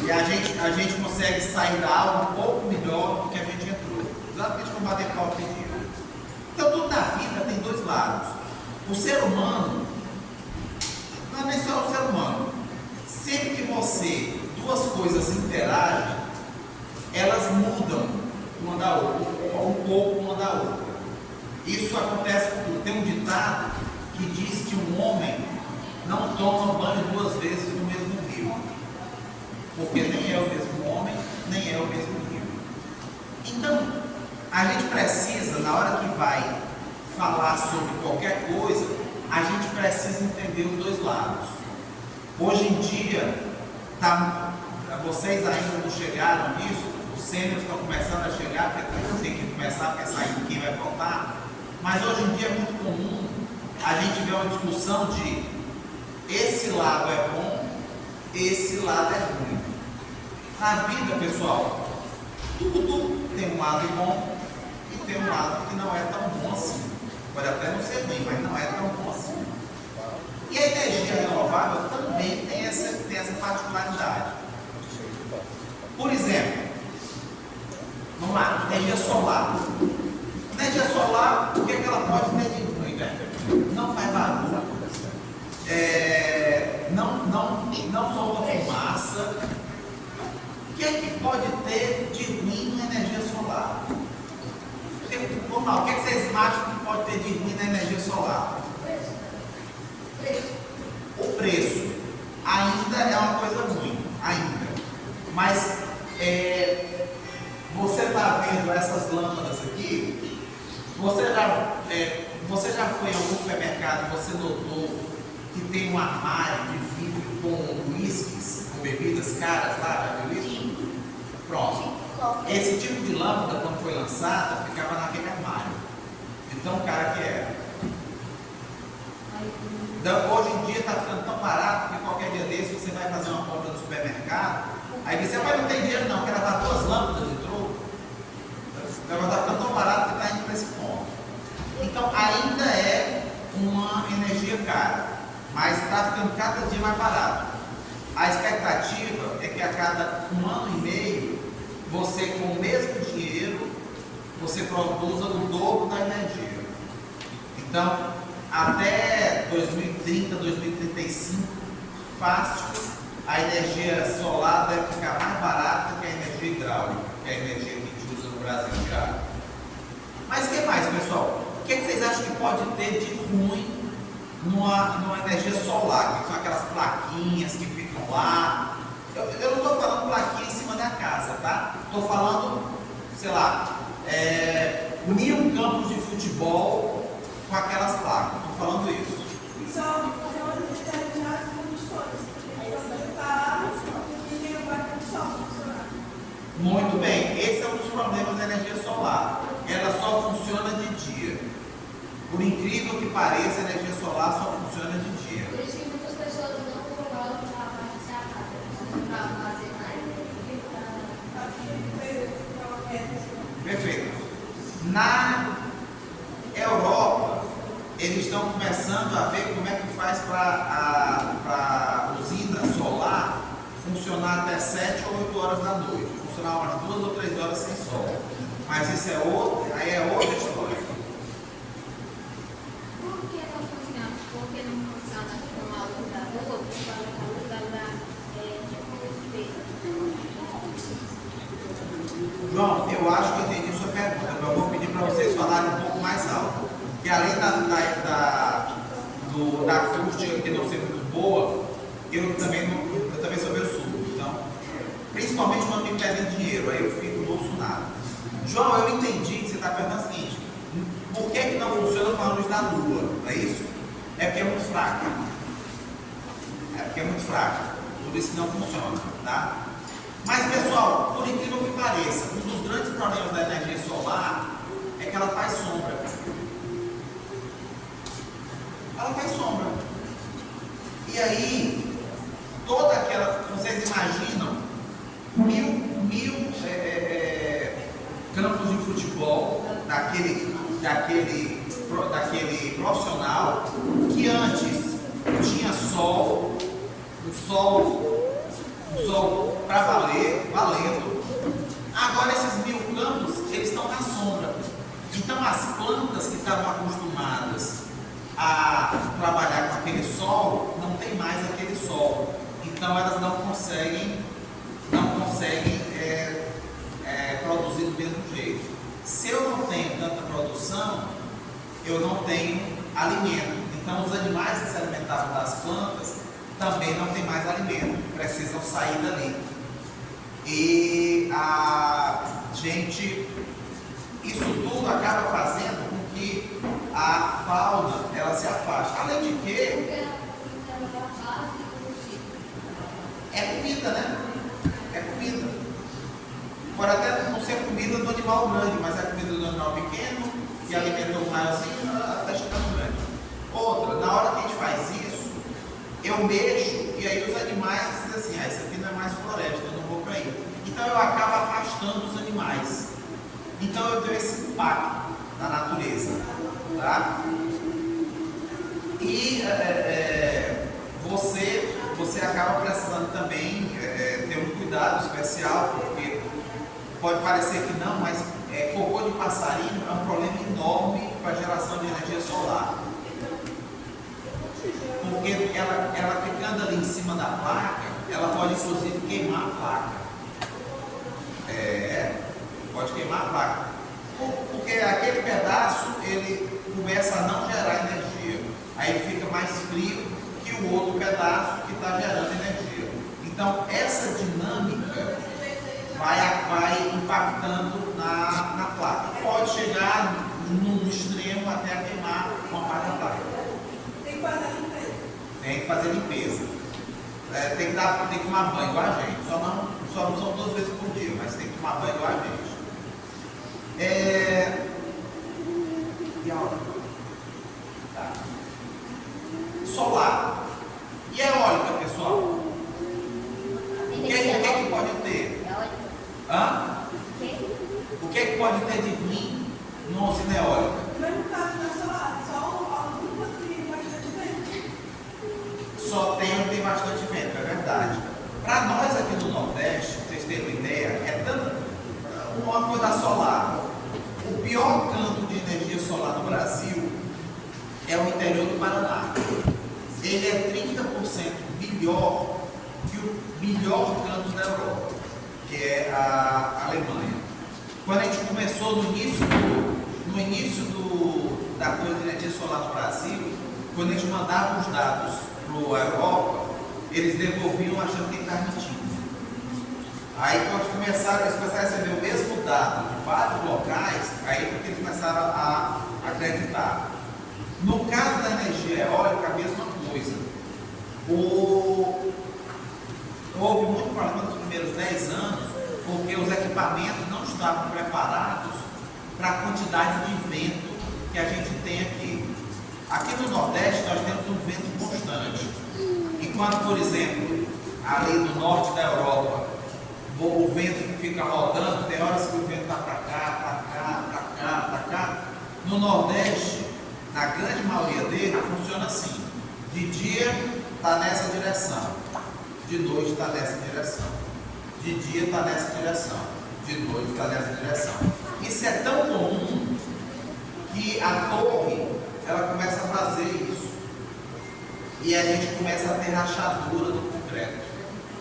E a gente consegue sair da aula um pouco melhor do que a gente entrou. Exatamente como bater pau pediu. Então, tudo na vida tem dois lados. O ser humano, não é nem só o ser humano. Sempre que duas coisas interagem, elas mudam uma da outra, um pouco uma da outra. Isso acontece porque tem um ditado que diz que um homem não toma banho duas vezes no mesmo rio. Porque nem é o mesmo homem, nem é o mesmo rio. Então, a gente precisa, na hora que vai falar sobre qualquer coisa, a gente precisa entender os dois lados. Hoje em dia, vocês ainda não chegaram nisso, os sêniores estão começando a chegar, porque tem que começar a pensar em quem vai votar, mas hoje em dia é muito comum a gente ver uma discussão de esse lado é bom, esse lado é ruim. Na vida, pessoal, tudo tem um lado bom e tem um lado que não é tão bom assim. Pode até não ser ruim, mas não é tão bom assim. E a energia renovável também tem essa particularidade. Por exemplo, vamos lá, energia solar. Energia solar, o que ela pode ter de ruim, velho? Não faz barulho, não solta fumaça. O que é que pode ter de ruim na energia solar? Vamos lá, o que vocês acham que pode ter de ruim na energia solar? O preço ainda é uma coisa ruim, ainda. Mas você está vendo essas lâmpadas aqui? Você já foi em algum supermercado e você notou que tem um armário de vidro com uísques, com bebidas caras lá? Já viu isso? Pronto. Esse tipo de lâmpada, quando foi lançada, ficava naquele armário. Então, o cara que era. Então, hoje em dia está ficando tão barato que qualquer dia desse você vai fazer uma compra no supermercado, aí você vai, não tem dinheiro não, quer levar 2 lâmpadas de troco. O negócio está ficando tão barato que está indo para esse ponto. Então, ainda é uma energia cara, mas está ficando cada dia mais barato. A expectativa é que a cada 1 ano e meio, você com o mesmo dinheiro, você produza o dobro da energia. Então, até 2030, 2035, fácil, a energia solar deve ficar mais barata que a energia hidráulica, que é a energia que a gente usa no Brasil já. Mas o que mais, pessoal? O que vocês acham que pode ter de ruim numa energia solar? Que são aquelas plaquinhas que ficam lá. Eu não estou falando plaquinha em cima da casa, tá? Estou falando, sei lá, 1000 campos de futebol com aquelas placas. Estou falando isso. E só funciona em determinadas condições. Aí você está e ninguém vai funcionar. Muito bem, esse é um dos problemas da energia solar. Ela só funciona de dia. Por incrível que pareça, a energia solar só funciona de dia. Por isso que muitas pessoas não colocam para armazenar Perfeito. Na Europa, eles estão começando a ver como é que faz para a usina solar funcionar até 7 ou 8 horas da noite. Funcionar umas 2 ou 3 horas sem sol. Mas isso é outra história. Por que não funciona? Por que não funciona com a luz da rua? Porque a luz da João, eu acho que eu entendi sua pergunta, mas eu vou pedir para vocês falarem um pouco mais alto. Que além da acústica que não ser muito boa, eu também sou meio surdo. Então, principalmente quando me pedem dinheiro, aí eu fico no ouço nada. João, eu entendi que você está perguntando o seguinte: por que não funciona com a luz da lua? Não é isso? É porque é muito fraca. Por isso que não funciona, tá? Mas, pessoal, por incrível que pareça, um dos grandes problemas da energia solar é que ela faz sombra. Ela faz sombra. E aí, toda aquela, vocês imaginam, mil campos de futebol daquele profissional que antes tinha sol, o sol Sol para valer, valendo. Agora esses 1000 campos, eles estão na sombra. Então as plantas que estavam acostumadas a trabalhar com aquele sol, não tem mais aquele sol. Então elas não conseguem produzir do mesmo jeito. Se eu não tenho tanta produção, eu não tenho alimento. Então os animais que se alimentavam das plantas também não tem mais alimento, precisam sair dali. E a gente, isso tudo acaba fazendo com que a fauna ela se afaste. Além de que é comida, né? É comida. Pode até não ser comida do animal grande, mas é comida do animal pequeno que alimenta o maiorzinho até chegar no grande. Outra, na hora que a gente faz isso, eu mexo e aí os animais dizem assim, isso aqui não é mais floresta, eu não vou para aí. Então eu acabo afastando os animais. Então eu tenho esse impacto na natureza, tá? E você acaba precisando também ter um cuidado especial, porque pode parecer que não, mas cocô de passarinho é um problema enorme para a geração de energia solar. Porque ela ficando ali em cima da placa, ela pode inclusive queimar a placa. Pode queimar a placa. Porque aquele pedaço, ele começa a não gerar energia. Aí ele fica mais frio que o outro pedaço que está gerando energia. Então, essa dinâmica vai impactando na placa. Pode chegar num extremo até a queimar uma parte da placa. Tem que fazer limpeza. Tem que fazer limpeza. Tem que tomar banho igual a gente. Só não são 2 vezes por dia, mas tem que tomar banho igual a gente. E a hora? Tá. Solar. E eólica, pessoal? O que pode ter? O que pode ter de ruim numa usina eólica? No mesmo caso da solar, só algumas que tem bastante vento. Só tem bastante vento, é verdade. Para nós aqui no Nordeste, vocês terem uma ideia, é tanto uma coisa solar. O pior canto de energia solar no Brasil é o interior do Paraná. Ele é 30% melhor que o melhor canto da Europa, que é a Alemanha. Quando a gente começou no início da coisa de energia solar no Brasil, quando a gente mandava os dados para a Europa, eles devolviam achando que estava mentindo. Aí quando eles começaram a receber o mesmo dado de vários locais, aí porque eles começaram a acreditar. No caso da energia eólica, a mesma coisa. Houve muito problema nos primeiros 10 anos, porque os equipamentos não estavam preparados para a quantidade de vento que a gente tem aqui. Aqui no Nordeste nós temos um vento constante. Enquanto, por exemplo, ali no norte da Europa, o vento fica rodando, tem horas que o vento está para cá, para cá, para cá, para cá. No Nordeste, na grande maioria dele, funciona assim. De dia está nessa direção, de noite está nessa direção, de dia está nessa direção, de noite está nessa direção. Isso é tão comum que a torre ela começa a fazer isso. E a gente começa a ter rachadura do concreto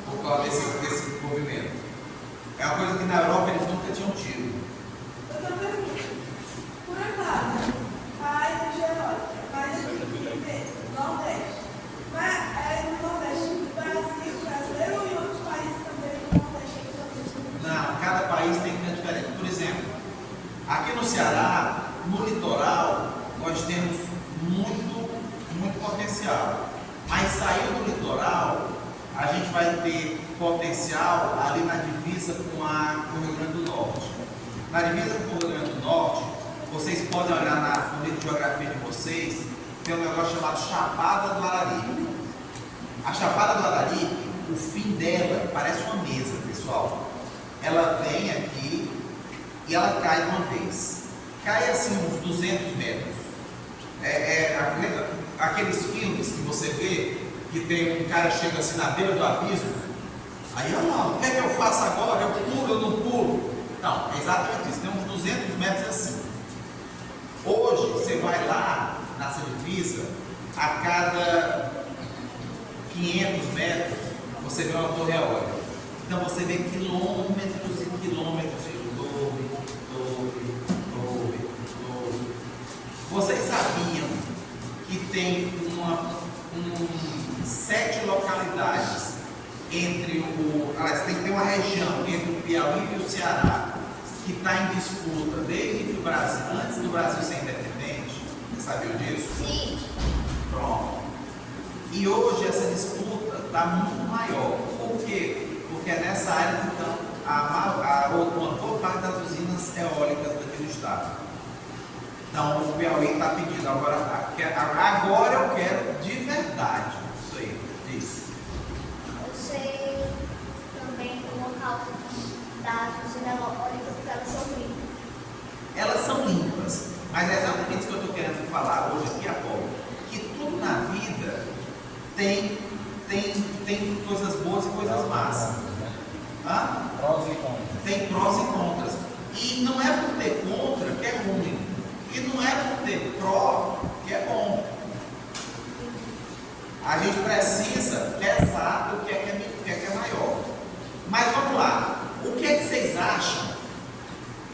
por causa desse movimento. É uma coisa que na Europa eles nunca tinham tido. Eu tenho uma pergunta. Por acaso, a energia eólica vai aqui no Nordeste. Mas no Nordeste do Brasil, brasileiro ou em outros países também no Nordeste? Não, cada país tem que ser diferente. Por exemplo, aqui no Ceará, no litoral, nós temos muito potencial. Mas saindo do litoral, a gente vai ter potencial ali na divisa com o Rio Grande do Norte. Na divisa com o Rio Grande do Norte, vocês podem olhar no livro de geografia de vocês, tem um negócio chamado Chapada do Araripe. A Chapada do Araripe, o fim dela parece uma mesa, pessoal. Ela vem aqui e ela cai de uma vez. Cai assim uns 200 metros. Aqueles filmes que você vê, que tem um cara chega assim na beira do abismo, Aí eu não, o que é que eu faço agora? Eu pulo, eu não pulo? Não, é exatamente isso. Tem uns 200 metros assim. Hoje, você vai lá nessa divisa, a cada 500 metros, você vê uma torre eólica. Então você vê quilômetros e quilômetros de torre. Vocês sabiam que tem 7 localidades entre aliás, tem que ter uma região entre o Piauí e o Ceará que está em disputa desde que o Brasil, antes do Brasil ser independente? Vocês sabiam disso? Sim. Pronto. E hoje essa disputa está muito maior. Por quê? Porque é nessa área que estão uma boa parte das usinas eólicas daqui do estado. Então o Piauí está pedindo, agora eu quero de verdade. Isso aí, diz. Eu sei também o local das usinas eólicas, porque elas são limpas. Elas são limpas, mas é exatamente isso que eu estou querendo falar hoje aqui, Apolo. Que tudo na vida tem coisas boas e coisas más. Hã? Prós e contras. Tem prós e contras. E não é por ter contra que é ruim. E não é por ter pró que é bom. A gente precisa pesar o que é que é maior. Mas vamos lá. O que é que vocês acham?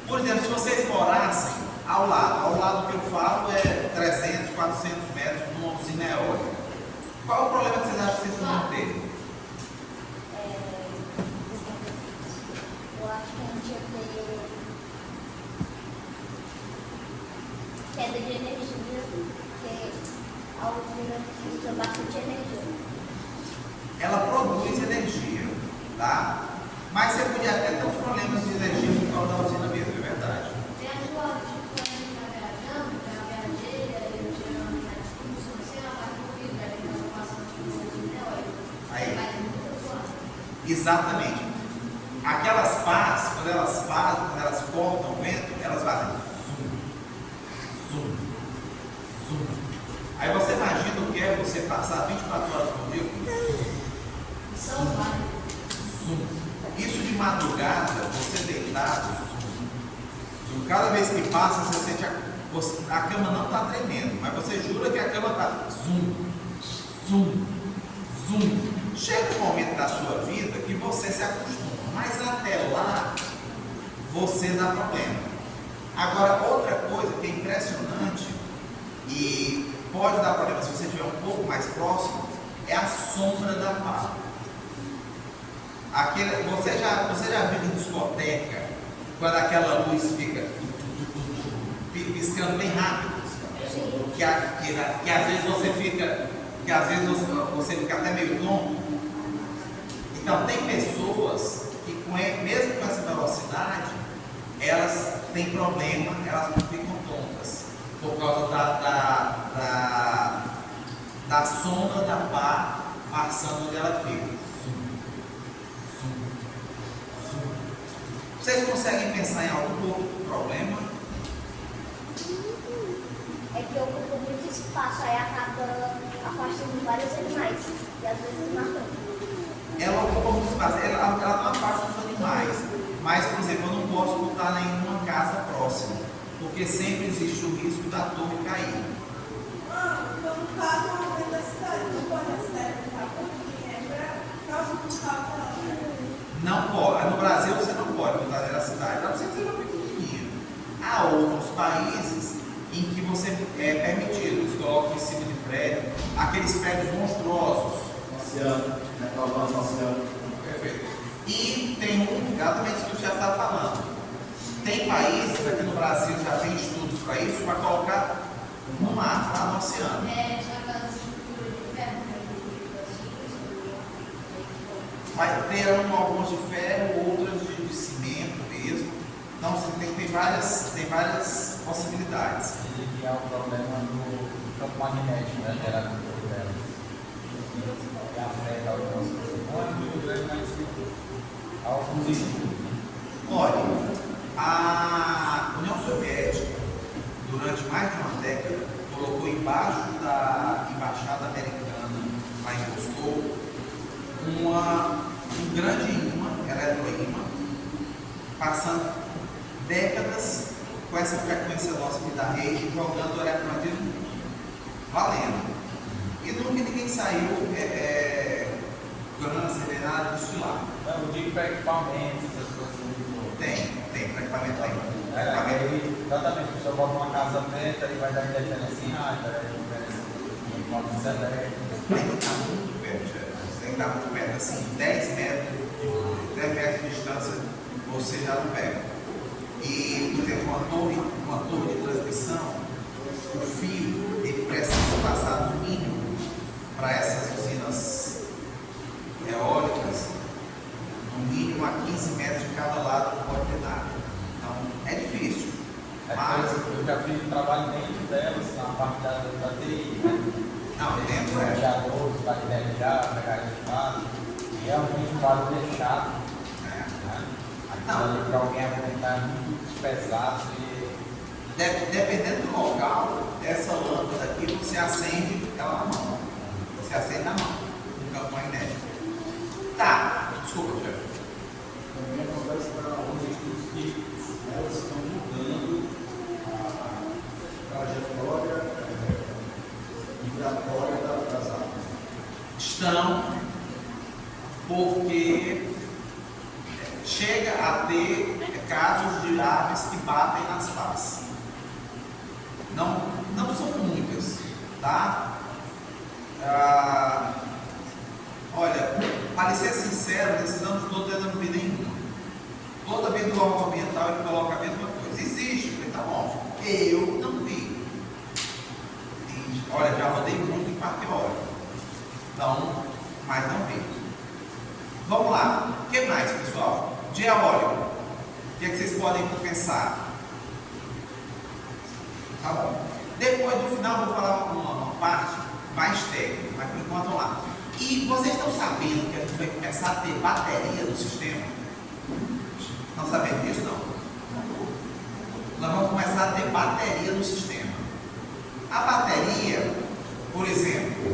Por exemplo, se vocês morassem ao lado que eu falo é 300, 400 metros numa usina eólica. Qual o problema que vocês acham que vocês vão ter? Eu acho que a gente ia ter queda de energia, porque a usina usa bastante energia. Ela produz energia, tá? Mas você podia até ter uns problemas de energia por causa da usina mesmo, é verdade. Tem a sua, tipo, quando a gente está viajando, tem a viajeira, eu tirando a discussão, você não vai ouvir, né? Então, eu faço uma usina eólica. Aí. Vai muito suave. Exatamente. Aquelas pás, quando elas cortam o vento, elas fazem zoom, zoom, zoom. Aí você imagina o que é você passar 24 horas por dia com São vários. zoom. Isso de madrugada, você deitado, zoom. Cada vez que passa, você sente a cama não está tremendo, mas você jura que a cama está zoom, zoom, zoom. Chega um momento da sua vida que você se acostuma, mas até lá você dá problema. Agora, outra coisa que é impressionante e pode dar problema se você estiver um pouco mais próximo é a sombra da pá. Você já viu em discoteca quando aquela luz fica piscando bem rápido? Que às vezes você fica até meio tonto. Então tem pessoas que mesmo com essa velocidade elas têm problema, elas não ficam tontas por causa da sombra da pá passando onde ela fica. Vocês conseguem pensar em algum outro problema? É que ocupa muito espaço, aí acaba afastando vários animais. E às vezes matando. Ela ocupa muito espaço, ela não afasta os animais. Mas, por exemplo, eu não posso botar nenhuma casa próxima, porque sempre existe o risco da torre cair. Então, no caso, é uma da cidade. Não pode a cidade ficar porque é para causa do carro. Não pode. No Brasil você não pode botar dentro da cidade, a não ser que seja pequenininha. Há outros países em que você é permitido, eles colocam em cima de prédio, aqueles prédios monstruosos. Oceano, né? Falando oceano. Perfeito. E tem exatamente isso que o Tiago está falando. Tem países, aqui no Brasil já tem estudos para isso, para colocar no mar, lá no oceano. É, já aquelas estruturas de ferro, Vai ter algumas de ferro, outras de cimento mesmo. Então você tem várias possibilidades. Dizem que há um problema no campo magnético, né? Gerado por delas. Que afeta o nosso não é muito grande, mas há alguns estudos. Olha, a União Soviética, durante mais de uma década, colocou embaixo da embaixada americana lá em Moscou um um grande imã, eletroímã, passando décadas com essa frequência nossa aqui da rede, jogando o eletromagnetismo valendo. E nunca ninguém saiu câncer, nem nada disso lá. Não, eu digo para equipamentos, essas coisas assim. Tem, para equipamento tem. Exatamente, a pessoa bota uma casa aberta e vai dar interferência em rádio, vai dar interferência em motos elétricas. Tem que estar muito perto, você tem que estar muito perto, assim, 10 metros de distância, você já não pega. E, por exemplo, uma torre de transmissão, o fio, ele precisa passar no mínimo para essas usinas eólicas, no mínimo a 15 metros de cada lado, não pode ter nada. Então, é difícil. Mas eu já fiz um trabalho dentro delas, na parte da TI, né? não, dentro Radiadores, bactérias já, pegar de base, e realmente o barulho é chato. Né? Aquilo ali para alguém aguentar é muito pesado e... Dependendo do local, essa lâmpada aqui você acende ela na mão. Você acende na mão, no campo magnético. Tá, desculpa, Jeff. Também acontece para alguns estudos que elas estão mudando a trajetória migratória das águas. Estão, porque chega a ter casos de aves que batem nas pás. Não são muitas, tá? Olha, para ser sincero, nesses anos todos eu não vi nenhuma. Toda vez do órgão ambiental ele coloca a mesma coisa. Existe, eu falei, tá bom. Eu não vi. E, olha, já rodei muito em parque eólico. Então, mas não vi. Vamos lá. O que mais, pessoal? De eólico. O que é que vocês podem pensar? Tá bom. Depois do final eu vou falar uma parte mais técnica, mas por enquanto vamos lá. E vocês estão sabendo que a gente vai começar a ter bateria no sistema? Não sabendo disso, não? Nós vamos começar a ter bateria no sistema. A bateria, por exemplo,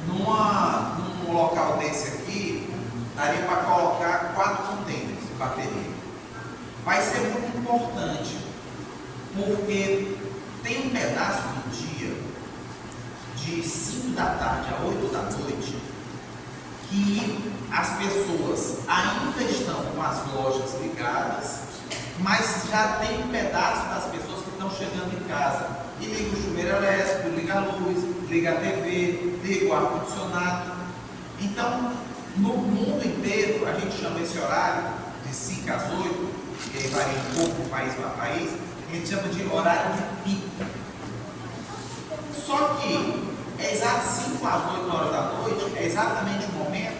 num local desse aqui, daria para colocar 4 containers de bateria. Vai ser muito importante, porque tem um pedaço do dia, de 5 da tarde a 8 da noite, que as pessoas ainda estão com as lojas ligadas, mas já tem um pedaço das pessoas que estão chegando em casa e liga o chuveiro elétrico, liga a luz, liga a TV, liga o ar-condicionado. Então, no mundo inteiro, a gente chama esse horário de 5 às 8, que aí varia um pouco de país para país, a gente chama de horário de pico. Só que é exato 5 às 8 horas da noite, é exatamente o momento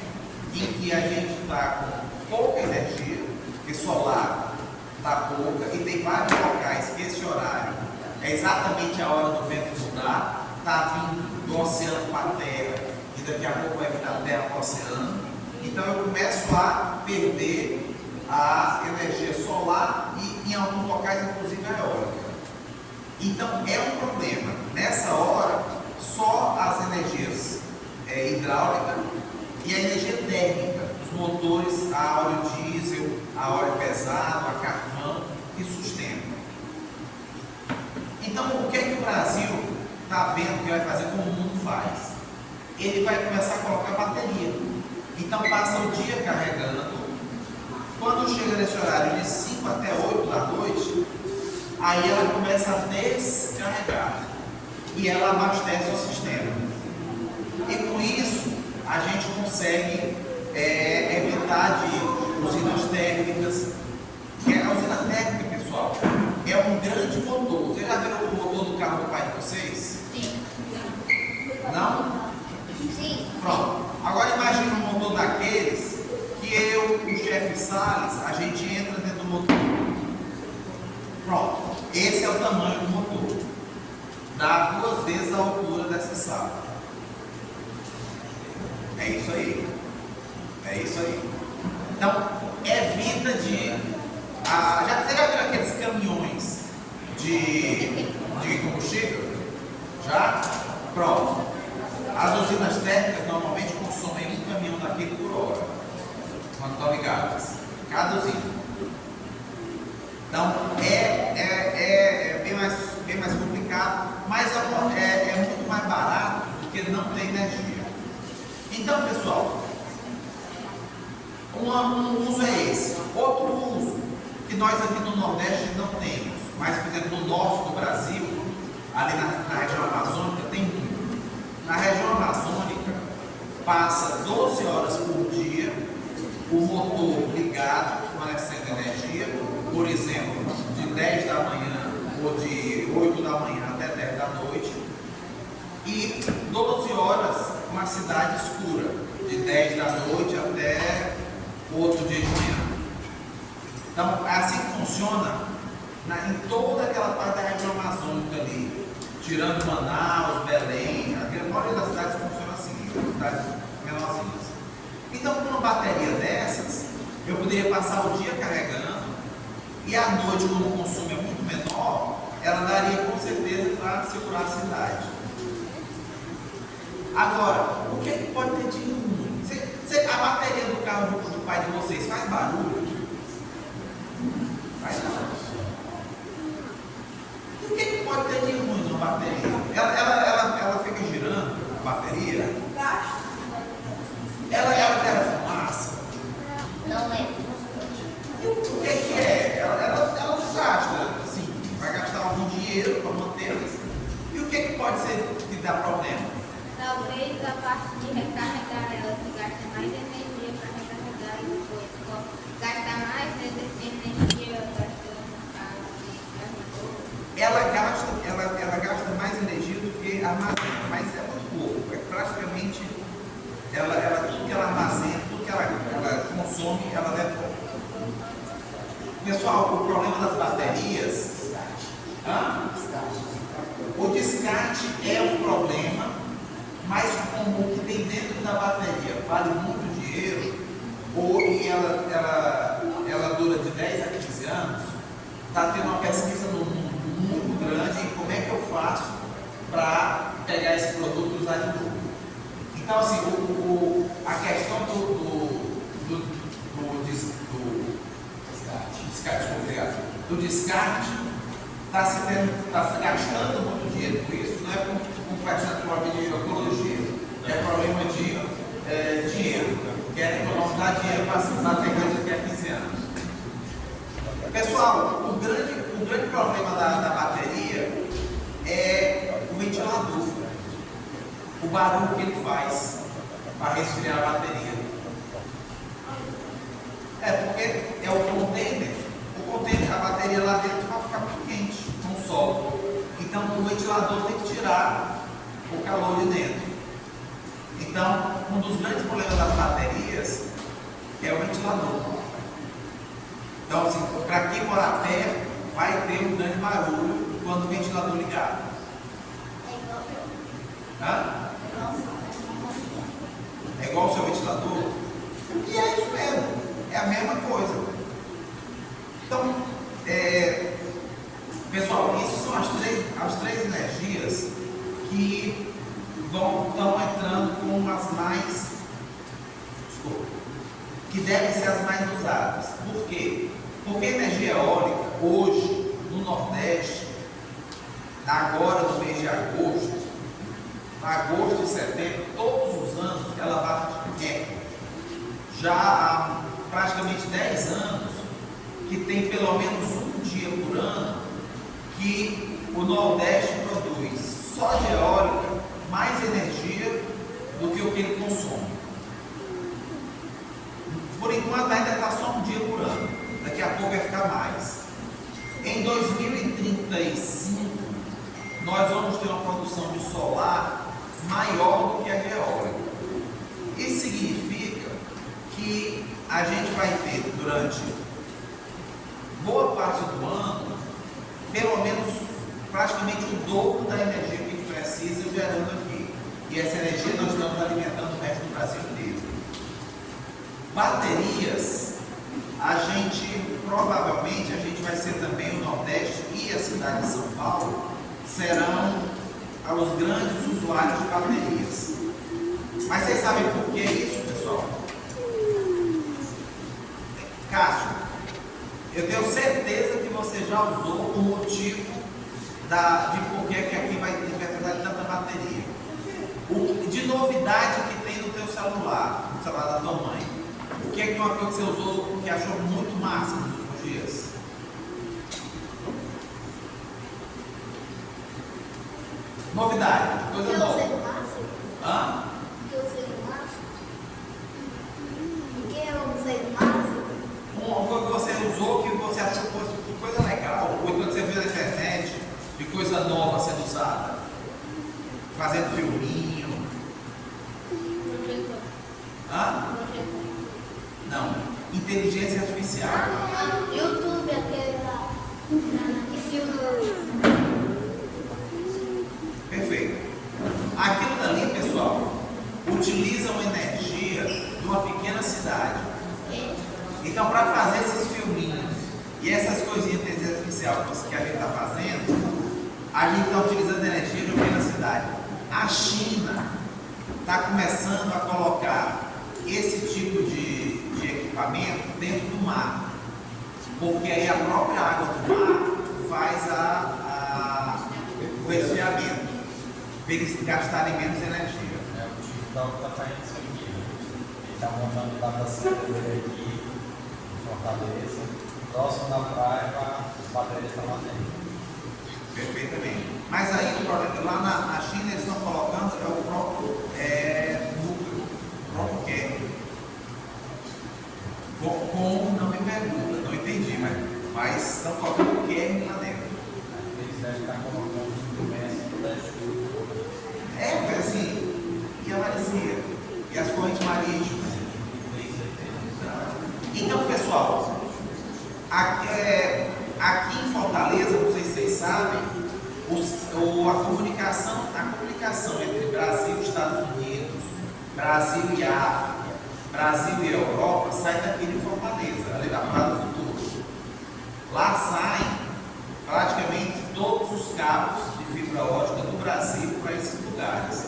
em que a gente está com pouca energia, porque solar está pouca, e tem vários locais que esse horário é exatamente a hora do vento mudar, está vindo do oceano para a terra, e daqui a pouco vai vir da terra para o oceano. Então eu começo a perder a energia solar e em alguns locais inclusive a eólica. Então é um problema. Nessa hora, só as energias hidráulica e a energia térmica, os motores a óleo diesel, a óleo pesado, a carvão, que sustentam. Então o que é que o Brasil está vendo que vai fazer como o mundo faz? Ele vai começar a colocar bateria. Então passa o dia carregando. Quando chega nesse horário de 5 até 8 da noite, aí ela começa a descarregar e ela abastece o sistema. E com isso a gente consegue evitar de usinas térmicas. Que a usina térmica, pessoal, é um grande motor. Vocês já viram o motor do carro do pai de vocês? Sim. Não? Sim. Pronto. Agora imagine um motor daqueles que eu, o chefe Salles, a gente entra dentro do motor. Pronto. Esse é o tamanho do motor. Dá 2 vezes a altura dessa sala. É isso aí. É isso aí. Então, evita de... você já viu aqueles caminhões de combustível? Já? Pronto. As usinas térmicas normalmente consomem um caminhão daquele por hora. quando estão ligadas, cada usina. Então, é bem mais complicado, mas é muito mais barato porque não tem energia. Então, pessoal, um uso é esse. Outro uso que nós aqui no Nordeste não temos, mas, por exemplo, no norte do Brasil, ali na região amazônica, tem muito. Na região amazônica, passa 12 horas por dia o motor ligado, fornecendo energia, por exemplo, de 10 da manhã ou de 8 da manhã até 10 da noite, e 12 horas uma cidade escura, de 10 da noite até outro dia de manhã. Então, é assim que funciona em toda aquela parte da região amazônica ali, tirando Manaus, Belém, a maioria das cidades funciona assim, cidades menorzinhas. Então, com uma bateria dessas, eu poderia passar o dia carregando e à noite, quando o consumo é muito menor, ela daria com certeza para segurar a cidade. Agora, o que é que pode ter de ruim? A bateria do carro do pai de vocês faz barulho? Faz não. E o que é que pode ter de ruim numa bateria? Ela fica girando, a bateria? Ela gera fumaça? Não é. E o que é? Ela não gasta, assim, vai gastar algum dinheiro para mantê-las. E o que pode ser que dá problema? Talvez a parte de recarregar ela que gasta mais energia para recarregar e depois gasta mais energia gastando Ela gasta mais energia do que armazena, mas é muito pouco. É praticamente tudo que ela armazena, tudo que ela consome, ela devolve. Pessoal, o problema das baterias, o descarte é um problema, mas como o que tem dentro da bateria vale muito dinheiro, e ela dura de 10 a 15 anos, está tendo uma pesquisa no mundo muito grande em como é que eu faço para pegar esse produto e usar de novo. Então, assim, a questão do descarte está se gastando muito dinheiro com isso, não é com problema de ecologia, é problema de dinheiro, querem economizar dinheiro para se usar tecnologia daqui a 15 anos. Pessoal, o grande problema da bateria é o ventilador, o barulho que ele faz para resfriar a bateria. Porque é o container, a bateria lá dentro vai ficar muito quente com o sol. Então o ventilador tem que tirar o calor de dentro. Então, um dos grandes problemas das baterias é o ventilador. Então, assim, para quem morar perto, vai ter um grande barulho quando o ventilador ligar. É igual o seu ventilador? E é isso mesmo, é a mesma coisa. Então, pessoal, isso são as três energias que estão entrando como as mais, que devem ser as mais usadas. Por quê? Porque a energia eólica, hoje, no Nordeste, agora no mês de agosto e setembro, todos os anos, ela bate recorde. Já há praticamente 10 anos que tem pelo menos um dia por ano que o Nordeste produz só de eólica mais energia do que o que ele consome. Por enquanto ainda está só um dia por ano, daqui a pouco vai ficar mais. Em 2035 nós vamos ter uma produção de solar maior do que a de eólica. Isso significa que a gente vai ter durante boa parte do ano, pelo menos praticamente o dobro da energia que a gente precisa gerando aqui. E essa energia nós estamos alimentando o resto do Brasil inteiro. Baterias, provavelmente a gente vai ser também o Nordeste e a cidade de São Paulo serão os grandes usuários de baterias. Mas vocês sabem por que isso, pessoal? Eu tenho certeza que você já usou o motivo de por que aqui vai precisar de tanta bateria. De novidade que tem no teu celular, no celular da tua mãe. O que é uma coisa que você usou que achou muito massa nos últimos dias? Novidade, coisa nova. Hã? Uma coisa que você usou que você achou que coisa legal, ou então que você viu na internet, de coisa nova sendo usada. Fazendo filminho. Hã? Não. Inteligência artificial. YouTube, aquele lá. Que filme. Perfeito. Aquilo dali, pessoal, utiliza uma energia de uma pequena cidade. Então, para fazer esses filminhos e essas coisinhas de inteligência artificial que a gente está fazendo, a gente está utilizando energia de uma pequena cidade. A China está começando a colocar esse tipo de equipamento dentro do mar, porque aí a própria água do mar faz o resfriamento, para eles gastarem menos energia. O TikTok está fazendo isso aqui. Ele está montando o data center aqui em Fortaleza, próximo da praia, as baterias estão lá dentro. Perfeitamente. Mas aí o problema, lá na China eles estão colocando o próprio núcleo, o próprio kernel. Como não me pergunta, não entendi, mas estão colocando o kernel lá dentro. Eles devem estar colocando os instrumentos Mas assim, e a maresia? E as correntes marítimas? Então, pessoal, aqui em Fortaleza, não sei se vocês sabem, a comunicação entre Brasil e Estados Unidos, Brasil e África, Brasil e Europa, sai daqui de Fortaleza, ali da Praia do Futuro. Lá saem praticamente todos os cabos de fibra ótica do Brasil para esses lugares.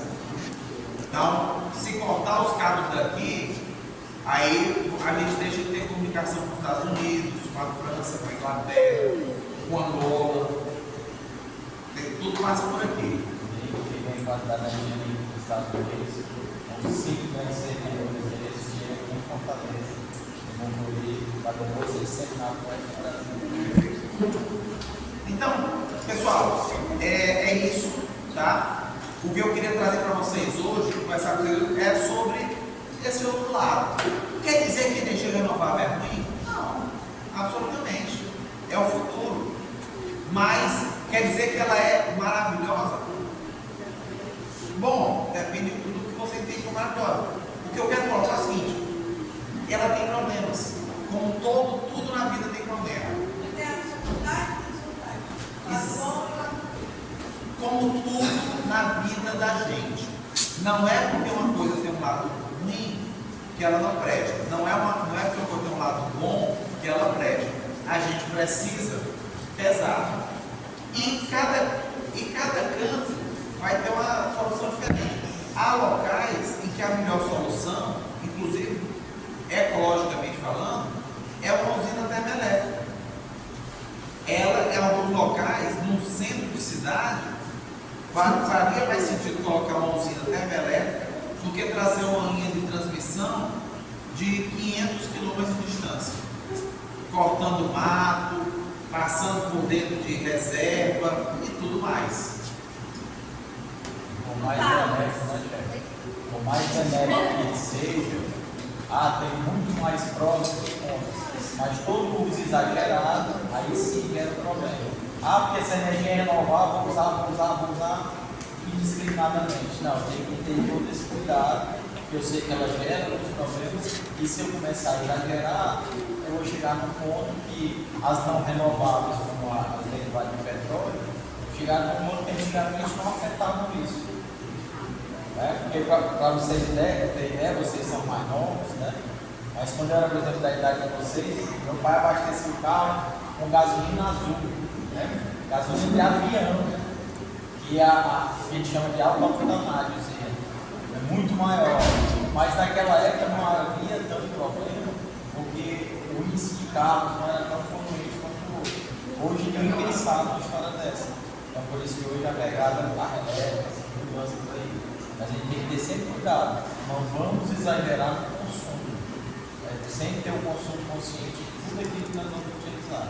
Então, se cortar os cabos daqui, aí a gente deixa de ter comunicação com os Estados Unidos, com a França, com a Inglaterra, com Angola. Tudo passa por aqui. E vem quantidade de energia dos Estados Unidos, uns 5 grandes servidores deles chegam aqui em Fortaleza e vão poder para vocês seminar com o Brasil. Então, pessoal, é isso, tá? O que eu queria trazer para vocês hoje, conversar com vocês, é sobre esse outro lado. Quer dizer que a energia renovável é ruim? Não, absolutamente. É o futuro. Mas quer dizer que ela é maravilhosa? Bom, depende do que você tem como maravilhosa. O que eu quero colocar é o seguinte: ela tem problemas. Como tudo na vida tem problema. Como tudo na vida da gente. Não é porque uma coisa tem um lado ruim que ela não presta. Não é porque uma coisa tem um lado bom que ela presta. A gente precisa pesar. E cada canto vai ter uma solução diferente. Há locais em que a melhor solução, inclusive ecologicamente falando, é uma usina termoelétrica. Ela, em alguns locais, num centro de cidade, faria mais sentido colocar uma usina termoelétrica do que trazer uma linha de transmissão de 500 quilômetros de distância, cortando mato, passando por dentro de reserva e tudo mais. Por mais benéfico, né, chefe? Por mais benéfico que seja, tem muito mais prós do que contras. Mas todo uso exagerado, aí sim gera problema. Porque essa energia é renovável, vou usar indiscriminadamente. Não, tem que ter todo esse cuidado, porque eu sei que ela gera alguns problemas, e se eu começar a exagerar, eu vou chegar num ponto que as não renováveis, como as derivadas de petróleo, chegar num ponto que antigamente não afetavam isso. Porque para vocês ter ideia, vocês são mais novos, né? Mas quando eu era, por exemplo, da idade de vocês, meu pai abastecia o carro com gasolina azul, né? Gasolina de avião, que a gente chama de alta octanagem, é muito maior. Mas naquela época não havia tanto problema, porque o índice de carros não era tão comum Hoje ninguém pensava de fora dessa. Então por isso que hoje a pegada do carro elétrico, essa mudança por aí. Mas a gente tem que ter sempre cuidado. Não vamos exagerar no consumo. Sempre ter um consumo consciente de tudo aquilo que nós vamos utilizar.